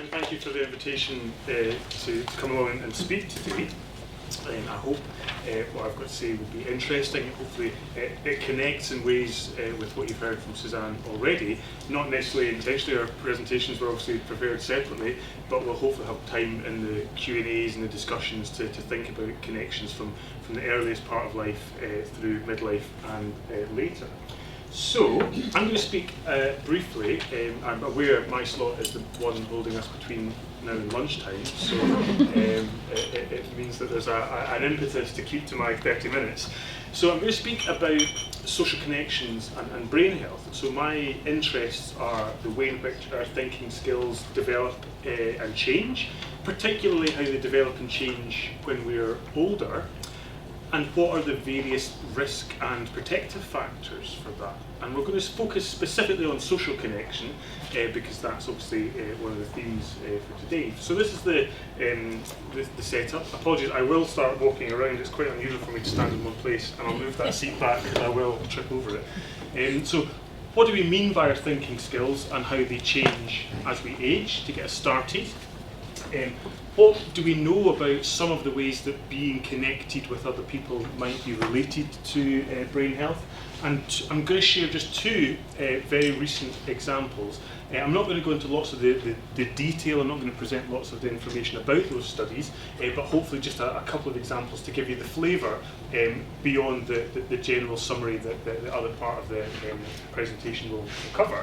thank you for the invitation to come along and speak today. I hope what I've got to say will be interesting. Hopefully it connects in ways with what you've heard from Suzanne already. Not necessarily intentionally, our presentations were obviously prepared separately, but we'll hopefully have time in the Q&As and the discussions to think about connections from the earliest part of life through midlife and later. So, I'm going to speak briefly. I'm aware my slot is the one holding us between now and lunchtime, so it means that there's an impetus to keep to my 30 minutes. So I'm going to speak about social connections and brain health. So my interests are the way in which our thinking skills develop and change, particularly how they develop and change when we're older, and what are the various risk and protective factors for that. And we're going to focus specifically on social connection because that's obviously one of the themes for today. So this is the setup. Apologies, I will start walking around. It's quite unusual for me to stand in one place, and I'll move that seat back because I will trip over it. So what do we mean by our thinking skills and how they change as we age, to get us started? What do we know about some of the ways that being connected with other people might be related to brain health? And I'm going to share just two very recent examples. I'm not going to go into lots of the detail. I'm not going to present lots of the information about those studies, but hopefully just a couple of examples to give you the flavour beyond the general summary that the other part of the presentation will cover.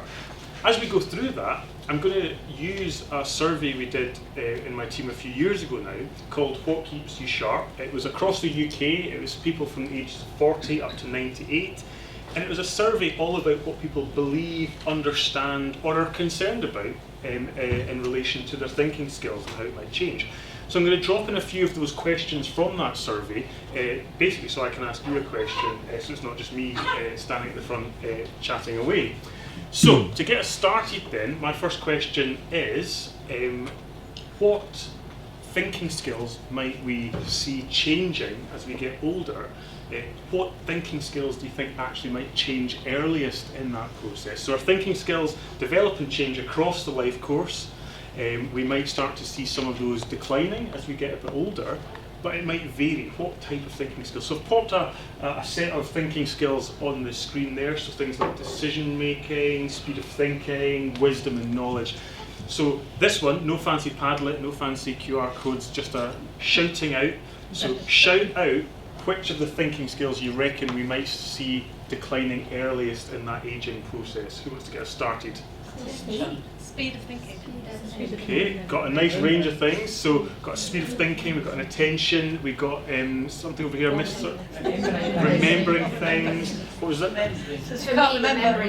As we go through that, I'm going to use a survey we did in my team a few years ago now called What Keeps You Sharp. It was across the UK. It was people from the ages of 40 up to 98. And it was a survey all about what people believe, understand, or are concerned about in relation to their thinking skills and how it might change. So I'm going to drop in a few of those questions from that survey, basically so I can ask you a question, so it's not just me standing at the front chatting away. So, to get us started then, my first question is, what thinking skills might we see changing as we get older? What thinking skills do you think actually might change earliest in that process? So our thinking skills develop and change across the life course. We might start to see some of those declining as we get a bit older, but it might vary. What type of thinking skills? So I've popped a set of thinking skills on the screen there, so things like decision making, speed of thinking, wisdom and knowledge. So this one, no fancy Padlet, no fancy QR codes, just a shouting out. So shout out which of the thinking skills you reckon we might see declining earliest in that aging process. Who wants to get us started? Speed of thinking. Okay, got a nice range of things. So, got a speed of thinking, we've got an attention, we've got something over here, remembering things. What was that?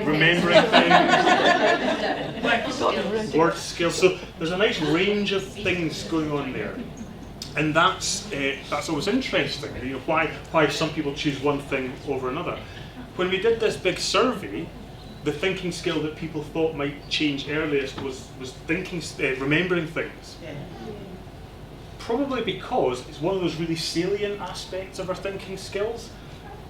Remembering things. Word skills. So, there's a nice range of things going on there. And that's always interesting. You know, why some people choose one thing over another. When we did this big survey, the thinking skill that people thought might change earliest was remembering things. Yeah. Probably because it's one of those really salient aspects of our thinking skills.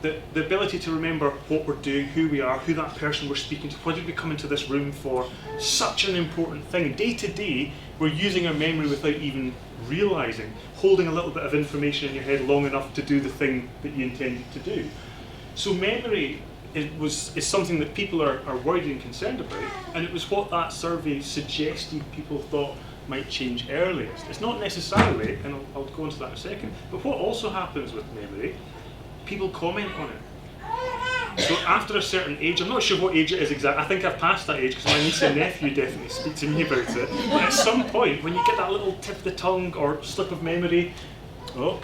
The ability to remember what we're doing, who we are, who that person we're speaking to, what did we come into this room for, such an important thing. Day to day, we're using our memory without even realising, holding a little bit of information in your head long enough to do the thing that you intended to do. So memory is something that people are worried and concerned about, and it was what that survey suggested people thought might change earliest. It's not necessarily, and I'll go into that in a second, but what also happens with memory, people comment on it. So after a certain age, I'm not sure what age it is exactly, I think I've passed that age because my niece and nephew definitely speak to me about it, but at some point when you get that little tip of the tongue or slip of memory, oh,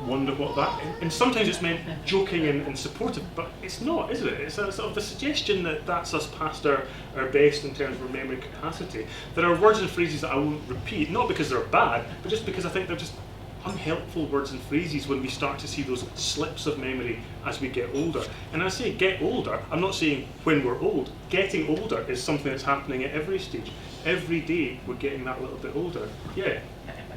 wonder what that, and sometimes it's meant joking and supportive, but it's not, is it? It's a sort of the suggestion that that's us past our best in terms of our memory capacity. There are words and phrases that I won't repeat, not because they're bad, but just because I think they're just unhelpful words and phrases when we start to see those slips of memory as we get older. And I say get older, I'm not saying when we're old. Getting older is something that's happening at every stage. Every day we're getting that little bit older. Yeah.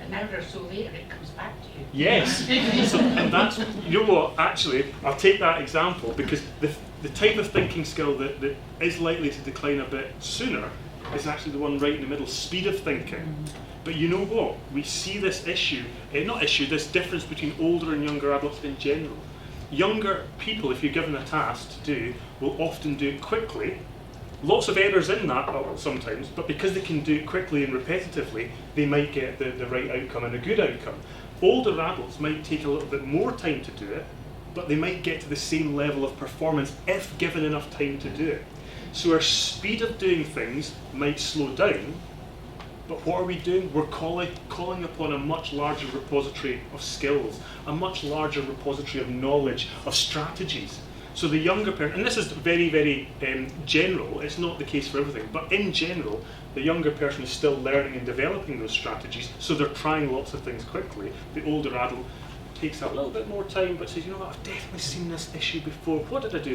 An hour or so later it comes back to you. Yes, so, and that's, you know what, actually, I'll take that example because the type of thinking skill that is likely to decline a bit sooner is actually the one right in the middle, speed of thinking. But you know what? We see this this difference between older and younger adults in general. Younger people, if you're given a task to do, will often do it quickly. Lots of errors in that sometimes, but because they can do it quickly and repetitively, they might get the right outcome and a good outcome. Older adults might take a little bit more time to do it, but they might get to the same level of performance if given enough time to do it. So our speed of doing things might slow down, but what are we doing? We're calling upon a much larger repository of skills, a much larger repository of knowledge, of strategies. So the younger person, and this is very, very general, it's not the case for everything, but in general, the younger person is still learning and developing those strategies, so they're trying lots of things quickly. The older adult takes a little bit more time, but says, you know what, I've definitely seen this issue before. What did I do?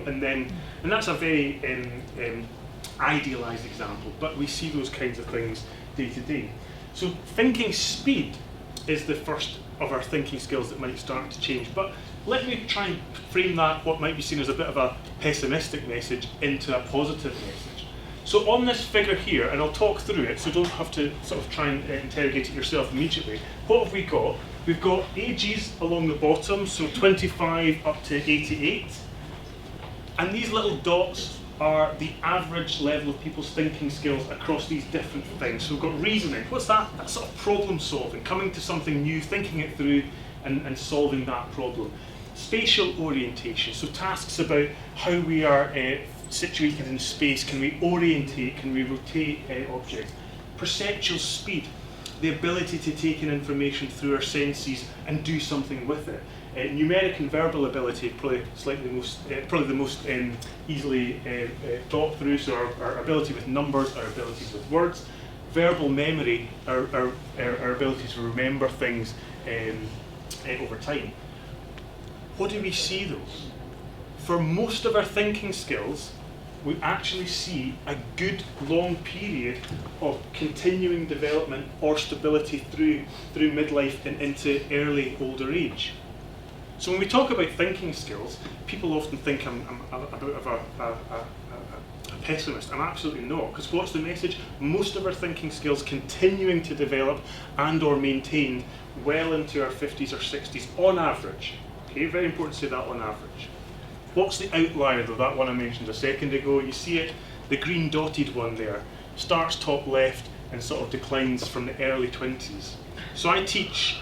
And that's a very idealised example, but we see those kinds of things day to day. So thinking speed is the first of our thinking skills that might start to change. But let me try and frame that, what might be seen as a bit of a pessimistic message, into a positive message. So on this figure here, and I'll talk through it, so don't have to sort of try and interrogate it yourself immediately. What have we got? We've got ages along the bottom, so 25 up to 88. And these little dots are the average level of people's thinking skills across these different things. So we've got reasoning. What's that? That's sort of problem solving, coming to something new, thinking it through and solving that problem. Spatial orientation, so tasks about how we are situated in space. Can we orientate? Can we rotate objects? Perceptual speed, the ability to take in information through our senses and do something with it. Numeric and verbal ability, probably the most easily thought through. So our ability with numbers, our abilities with words. Verbal memory, our ability to remember things over time. What do we see though? For most of our thinking skills, we actually see a good long period of continuing development or stability through midlife and into early older age. So when we talk about thinking skills, people often think I'm a bit of a pessimist. I'm absolutely not, because what's the message? Most of our thinking skills continuing to develop and or maintained well into our 50s or 60s on average. Okay, very important to say that on average. What's the outlier though? That one I mentioned a second ago. You see it, the green dotted one there, starts top left and sort of declines from the early 20s. So I teach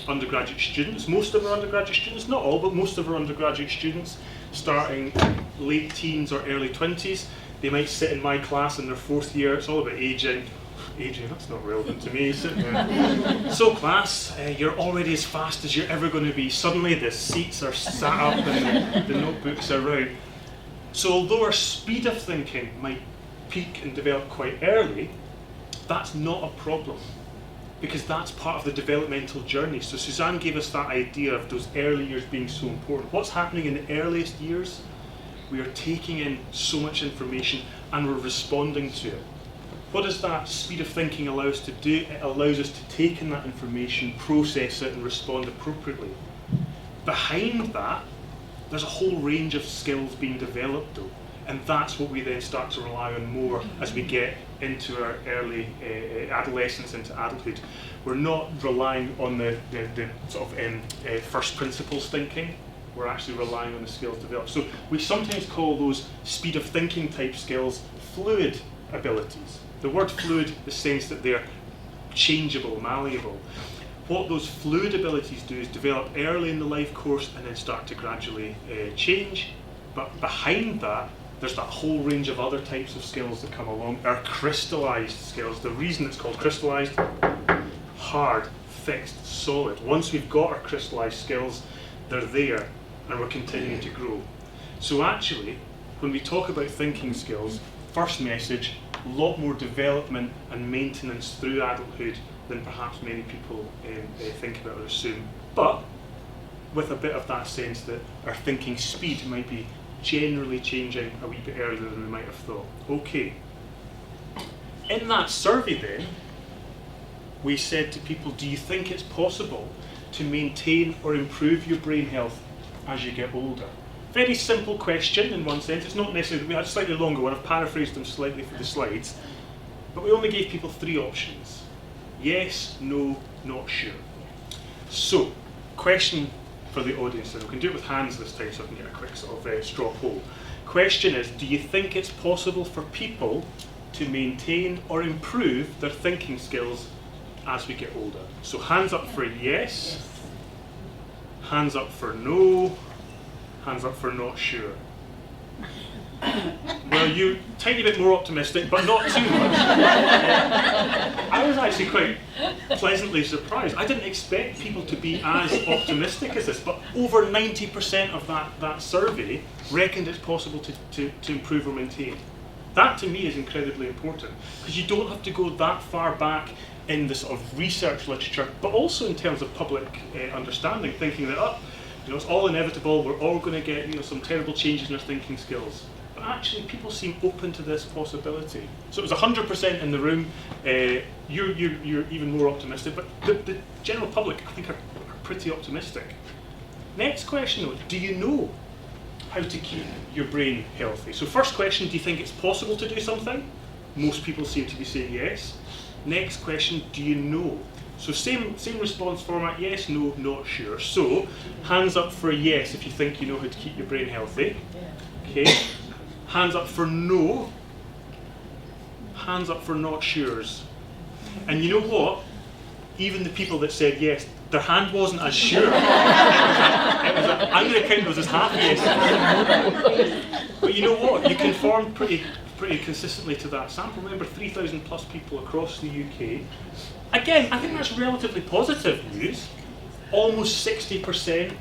undergraduate students, most of our undergraduate students, not all, but most of our undergraduate students, starting late teens or early 20s. They might sit in my class in their fourth year. It's all about aging. Aging, that's not relevant to me, is it? So class, you're already as fast as you're ever going to be. Suddenly the seats are sat up and the notebooks are out. So although our speed of thinking might peak and develop quite early, that's not a problem, because that's part of the developmental journey. So Suzanne gave us that idea of those early years being so important. What's happening in the earliest years? We are taking in so much information and we're responding to it. What does that speed of thinking allow us to do? It allows us to take in that information, process it and respond appropriately. Behind that, there's a whole range of skills being developed though, and that's what we then start to rely on more as we get into our early adolescence, into adulthood. We're not relying on the sort of first principles thinking. We're actually relying on the skills developed. So we sometimes call those speed of thinking type skills fluid abilities. The word fluid, the sense that they're changeable, malleable. What those fluid abilities do is develop early in the life course and then start to gradually change. But behind that, there's that whole range of other types of skills that come along. Our crystallized skills, the reason it's called crystallized, hard, fixed, solid. Once we've got our crystallized skills, they're there and we're continuing to grow. So actually, when we talk about thinking skills, first message, a lot more development and maintenance through adulthood than perhaps many people think about or assume. But with a bit of that sense that our thinking speed might be generally changing a wee bit earlier than we might have thought. Okay. In that survey then, we said to people, do you think it's possible to maintain or improve your brain health as you get older? very simple question in one sense. It's not necessarily, we had a slightly longer one, I've paraphrased them slightly for the slides. But we only gave people 3 options. Yes, no, not sure. So, question for the audience, and we can do it with hands this time so I can get a quick sort of straw poll. Question is, do you think it's possible for people to maintain or improve their thinking skills as we get older? So hands up for yes, hands up for no, hands up for not sure. Well, you tiny bit more optimistic, but not too much. I was actually quite pleasantly surprised. I didn't expect people to be as optimistic as this, but over 90% of that survey reckoned it's possible to improve or maintain. That to me is incredibly important, because you don't have to go that far back in the sort of research literature, but also in terms of public understanding, thinking that, it's all inevitable, we're all going to get some terrible changes in our thinking skills. But actually, people seem open to this possibility. So it was 100% in the room. You're even more optimistic, but the general public, I think, are pretty optimistic. Next question, though, do you know how to keep your brain healthy? So first question, do you think it's possible to do something? Most people seem to be saying yes. Next question, do you know? So same response format, yes, no, not sure. So hands up for yes if you think you know how to keep your brain healthy. Okay. Hands up for no. Hands up for not sures. And you know what? Even the people that said yes, their hand wasn't as sure. I'm going to count those as half yes. But you know what? You conformed pretty consistently to that sample. Remember, 3,000 plus people across the UK. Again, I think that's relatively positive news. Almost 60%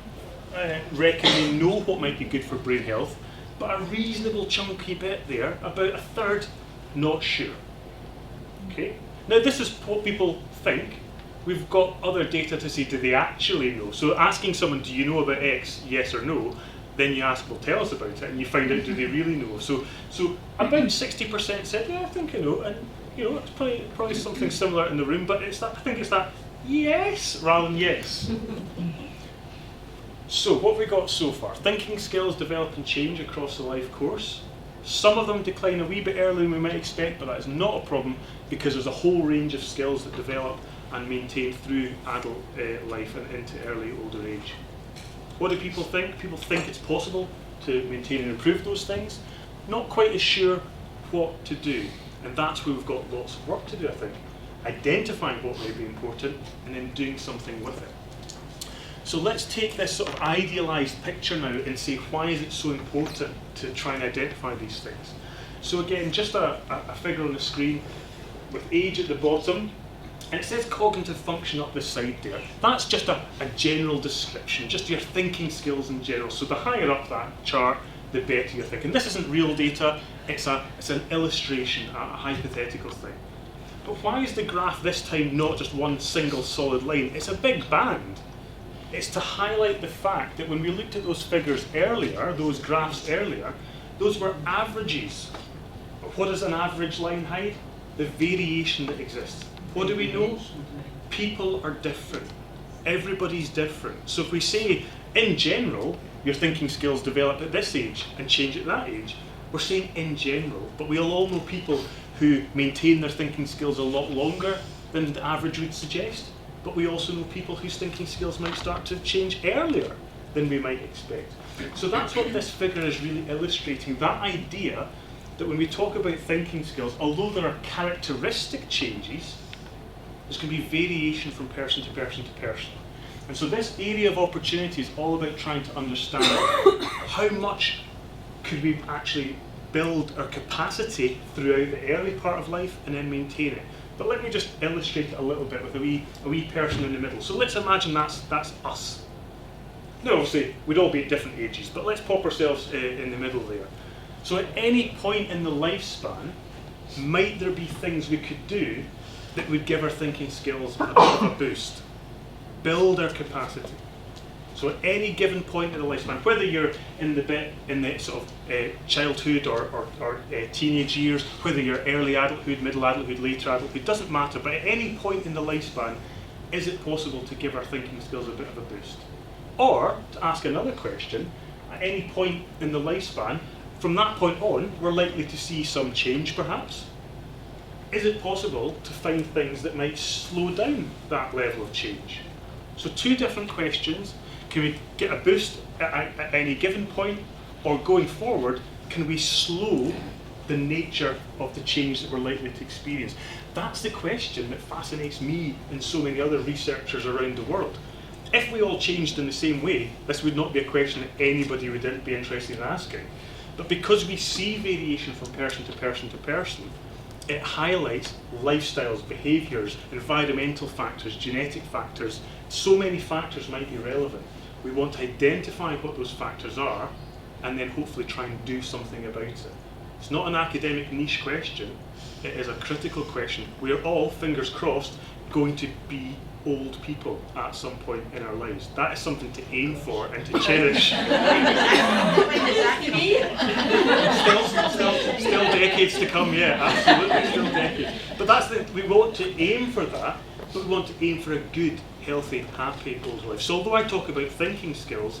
reckon they know what might be good for brain health, but a reasonable chunky bit there, about a third, not sure. Okay. Now this is what people think. We've got other data to say, do they actually know? So asking someone, do you know about X, yes or no? Then you ask, well, tell us about it, and you find out, do they really know? So about 60% said, yeah, I think I know, and it's probably something similar in the room, but I think it's that yes rather than yes. So what have we got so far? Thinking skills develop and change across the life course. Some of them decline a wee bit earlier than we might expect, but that is not a problem because there's a whole range of skills that develop and maintain through adult life and into early older age. What do people think? People think it's possible to maintain and improve those things. Not quite as sure what to do, and that's where we've got lots of work to do, I think. Identifying what may be important and then doing something with it. So let's take this sort of idealised picture now and say, why is it so important to try and identify these things? So again, just a figure on the screen with age at the bottom, and it says cognitive function up this side there. That's just a general description, just your thinking skills in general. So the higher up that chart, the better you're thinking. This isn't real data, it's an illustration, a hypothetical thing. But why is the graph this time not just one single solid line? It's a big band. It's to highlight the fact that when we looked at those figures earlier, those graphs earlier, those were averages. But what does an average line hide? The variation that exists. What do we know? People are different. Everybody's different. So if we say, in general, your thinking skills develop at this age and change at that age, we're saying in general, but we'll all know people who maintain their thinking skills a lot longer than the average would suggest. But we also know people whose thinking skills might start to change earlier than we might expect. So that's what this figure is really illustrating, that idea that when we talk about thinking skills, although there are characteristic changes, there's going to be variation from person to person to person. And so this area of opportunity is all about trying to understand how much could we actually build our capacity throughout the early part of life and then maintain it. But let me just illustrate it a little bit with a wee person in the middle. So let's imagine that's us. Now obviously we'd all be at different ages, but let's pop ourselves in the middle there. So at any point in the lifespan, might there be things we could do that would give our thinking skills a bit of a boost? Build our capacity. So at any given point in the lifespan, whether you're in the sort of childhood or teenage years, whether you're early adulthood, middle adulthood, later adulthood, doesn't matter, but at any point in the lifespan, is it possible to give our thinking skills a bit of a boost? Or, to ask another question, at any point in the lifespan, from that point on, we're likely to see some change perhaps. Is it possible to find things that might slow down that level of change? So two different questions. Can we get a boost at any given point, or going forward, can we slow the nature of the change that we're likely to experience? That's the question that fascinates me and so many other researchers around the world. If we all changed in the same way, this would not be a question that anybody would be interested in asking. But because we see variation from person to person to person, it highlights lifestyles, behaviours, environmental factors, genetic factors. So many factors might be relevant. We want to identify what those factors are and then hopefully try and do something about it. It's not an academic niche question, it is a critical question. We're all, fingers crossed, going to be old people at some point in our lives. That is something to aim for and to cherish. Still decades to come, yeah, absolutely, still decades. But we want to aim for that, but we want to aim for a good, healthy, happy old life. So although I talk about thinking skills,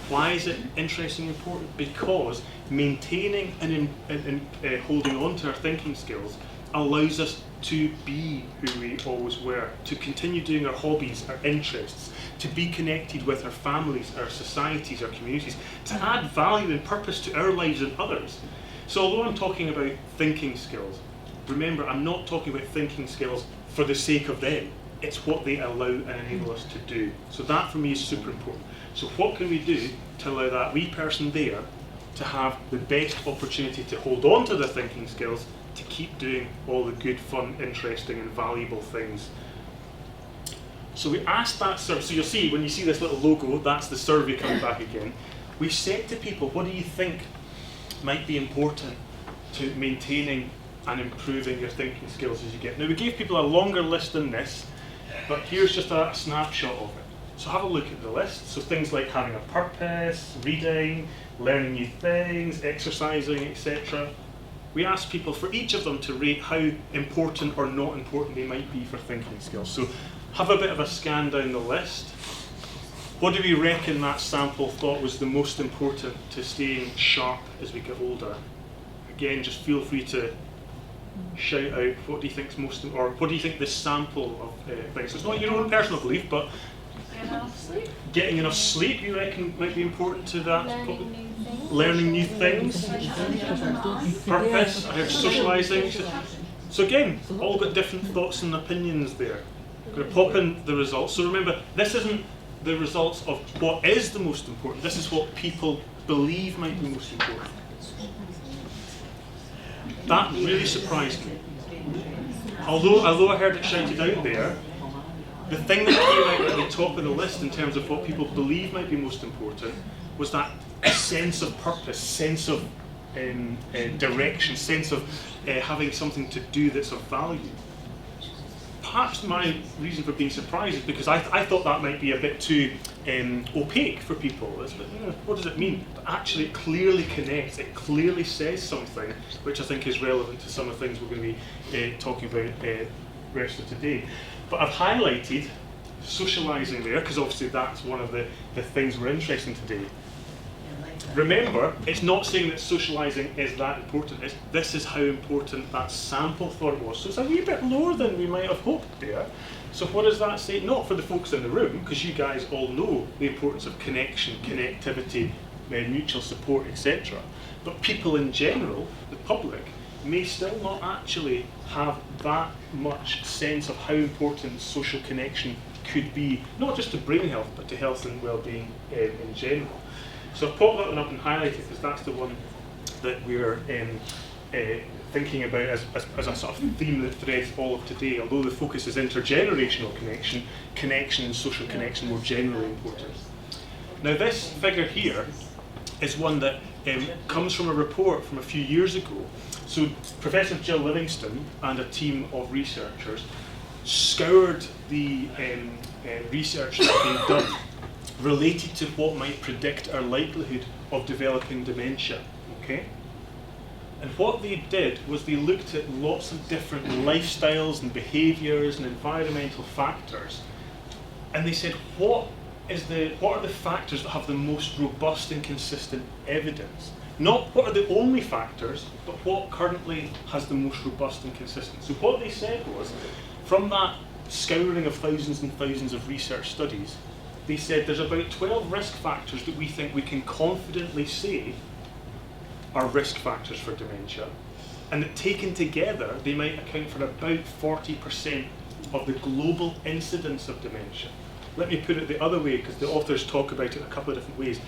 why is it interesting and important? Because maintaining and holding on to our thinking skills allows us to be who we always were, to continue doing our hobbies, our interests, to be connected with our families, our societies, our communities, to add value and purpose to our lives and others. So although I'm talking about thinking skills, remember I'm not talking about thinking skills for the sake of them. It's what they allow and enable us to do. So that for me is super important. So what can we do to allow that wee person there to have the best opportunity to hold on to their thinking skills, to keep doing all the good, fun, interesting and valuable things. So we asked that survey, so you'll see when you see this little logo, that's the survey coming back again. We said to people, what do you think might be important to maintaining and improving your thinking skills as you get? Now we gave people a longer list than this, but here's just a snapshot of it. So have a look at the list. So things like having a purpose, reading, learning new things, exercising, etc. We asked people for each of them to rate how important or not important they might be for thinking skills. So have a bit of a scan down the list. What do we reckon that sample thought was the most important to staying sharp as we get older? Again, just feel free to shout out what do you think's most, or what do you think this sample of things. So it's not your own personal belief, but getting enough sleep, you reckon might be important to that. Learning new things. Purpose, I heard socialising. So again, all got different thoughts and opinions there. I'm going to pop in the results. So remember, this isn't the results of what is the most important. This is what people believe might be most important. That really surprised me. Although I heard it shouted out there, the thing that came out at the top of the list in terms of what people believe might be most important was that sense of purpose, sense of direction, sense of having something to do that's of value. Perhaps my reason for being surprised is because I thought that might be a bit too opaque for people. What does it mean? But actually it clearly connects, it clearly says something which I think is relevant to some of the things we're going to be talking about the rest of today. But I've highlighted socialising there because obviously that's one of the things we're interested in today. Remember, it's not saying that socialising is that important. This is how important that sample thought it was. So it's a wee bit lower than we might have hoped there. So what does that say? Not for the folks in the room, because you guys all know the importance of connection, connectivity, mutual support, etc. But people in general, the public, may still not actually have that much sense of how important social connection could be, not just to brain health, but to health and well-being in general. So I've popped that one up and highlighted because that's the one that we're thinking about as a sort of theme that threads all of today, although the focus is intergenerational connection and social connection more generally important. Now this figure here is one that comes from a report from a few years ago. So Professor Jill Livingston and a team of researchers scoured the research that had been done related to what might predict our likelihood of developing dementia, okay? And what they did was they looked at lots of different lifestyles and behaviours and environmental factors, and they said, what is what are the factors that have the most robust and consistent evidence? Not what are the only factors, but what currently has the most robust and consistent. So what they said was, from that scouring of thousands and thousands of research studies, they said there's about 12 risk factors that we think we can confidently say are risk factors for dementia, and that taken together they might account for about 40% of the global incidence of dementia. Let me put it the other way, because the authors talk about it in a couple of different ways.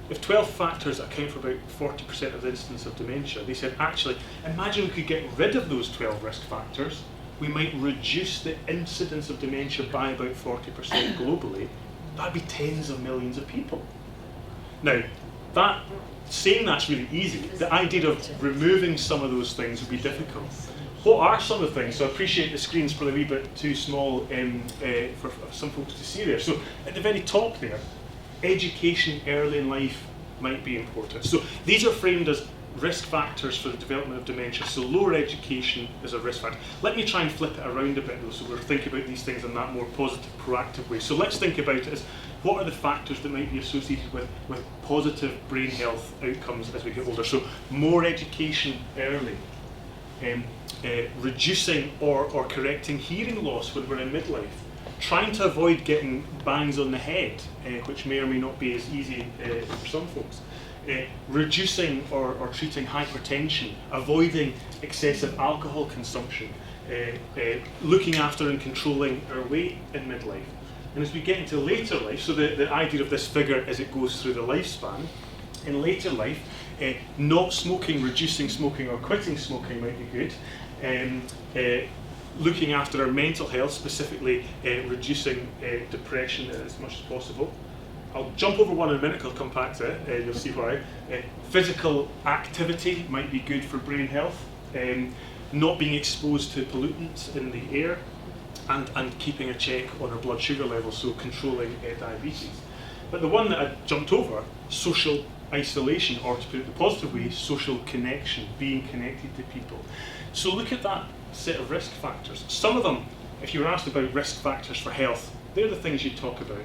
If 12 factors account for about 40% of the incidence of dementia, they said, actually, imagine we could get rid of those 12 risk factors, we might reduce the incidence of dementia by about 40% globally. That'd be tens of millions of people. Now, saying that's really easy. The idea of removing some of those things would be difficult. What are some of the things? So I appreciate the screen's probably a wee bit too small for some folks to see there. So at the very top there, education early in life might be important. So these are framed as risk factors for the development of dementia. So lower education is a risk factor. Let me try and flip it around a bit though, so we're thinking about these things in that more positive, proactive way. So let's think about it as, what are the factors that might be associated with positive brain health outcomes as we get older? So more education early. Reducing or correcting hearing loss when we're in midlife, trying to avoid getting bangs on the head, which may or may not be as easy for some folks, reducing or treating hypertension, avoiding excessive alcohol consumption, looking after and controlling our weight in midlife. And as we get into later life, so the idea of this figure as it goes through the lifespan, in later life, not smoking, reducing smoking or quitting smoking might be good. Looking after our mental health, specifically reducing depression as much as possible. I'll jump over one in a minute, I'll come back to it, you'll see why. Physical activity might be good for brain health. Not being exposed to pollutants in the air, and keeping a check on our blood sugar levels, so controlling diabetes. But the one that I jumped over, social isolation, or to put it the positive way, social connection, being connected to people. So look at that set of risk factors. Some of them, if you were asked about risk factors for health, they're the things you talk about.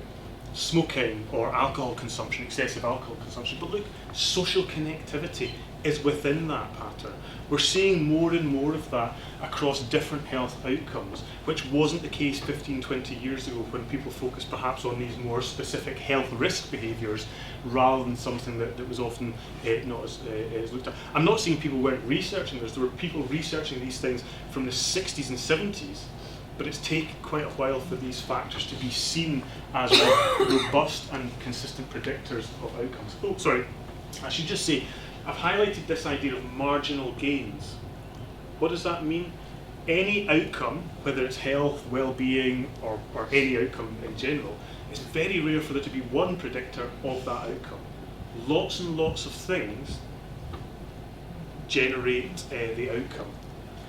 Smoking or alcohol consumption, excessive alcohol consumption. But look, social connectivity is within that pattern. We're seeing more and more of that across different health outcomes, which wasn't the case 15, 20 years ago when people focused perhaps on these more specific health risk behaviours rather than something that was often not as looked at. I'm not saying people weren't researching this. There were people researching these things from the 60s and 70s, but it's taken quite a while for these factors to be seen as robust and consistent predictors of outcomes. Oh, sorry, I should just say, I've highlighted this idea of marginal gains. What does that mean? Any outcome, whether it's health, well-being, or any outcome in general, it's very rare for there to be one predictor of that outcome. Lots and lots of things generate the outcome.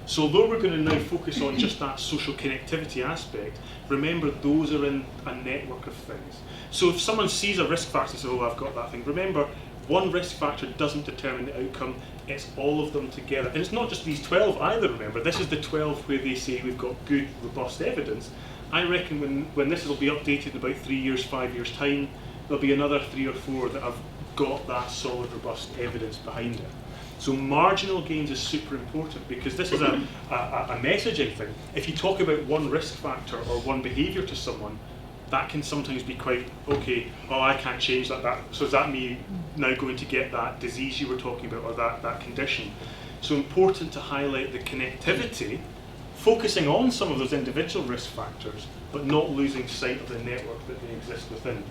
So although we're going to now focus on just that social connectivity aspect, remember those are in a network of things. So if someone sees a risk factor and says, oh, I've got that thing, remember, one risk factor doesn't determine the outcome, it's all of them together. And it's not just these 12 either, remember, this is the 12 where they say we've got good, robust evidence. I reckon when this will be updated in about 3 years, 5 years' time, there'll be another 3 or 4 that have got that solid, robust evidence behind it. So marginal gains is super important because this is a messaging thing. If you talk about one risk factor or one behaviour to someone, that can sometimes be quite, okay, oh, I can't change that. So is that me now going to get that disease you were talking about or that condition? So important to highlight the connectivity, focusing on some of those individual risk factors, but not losing sight of the network that they exist within.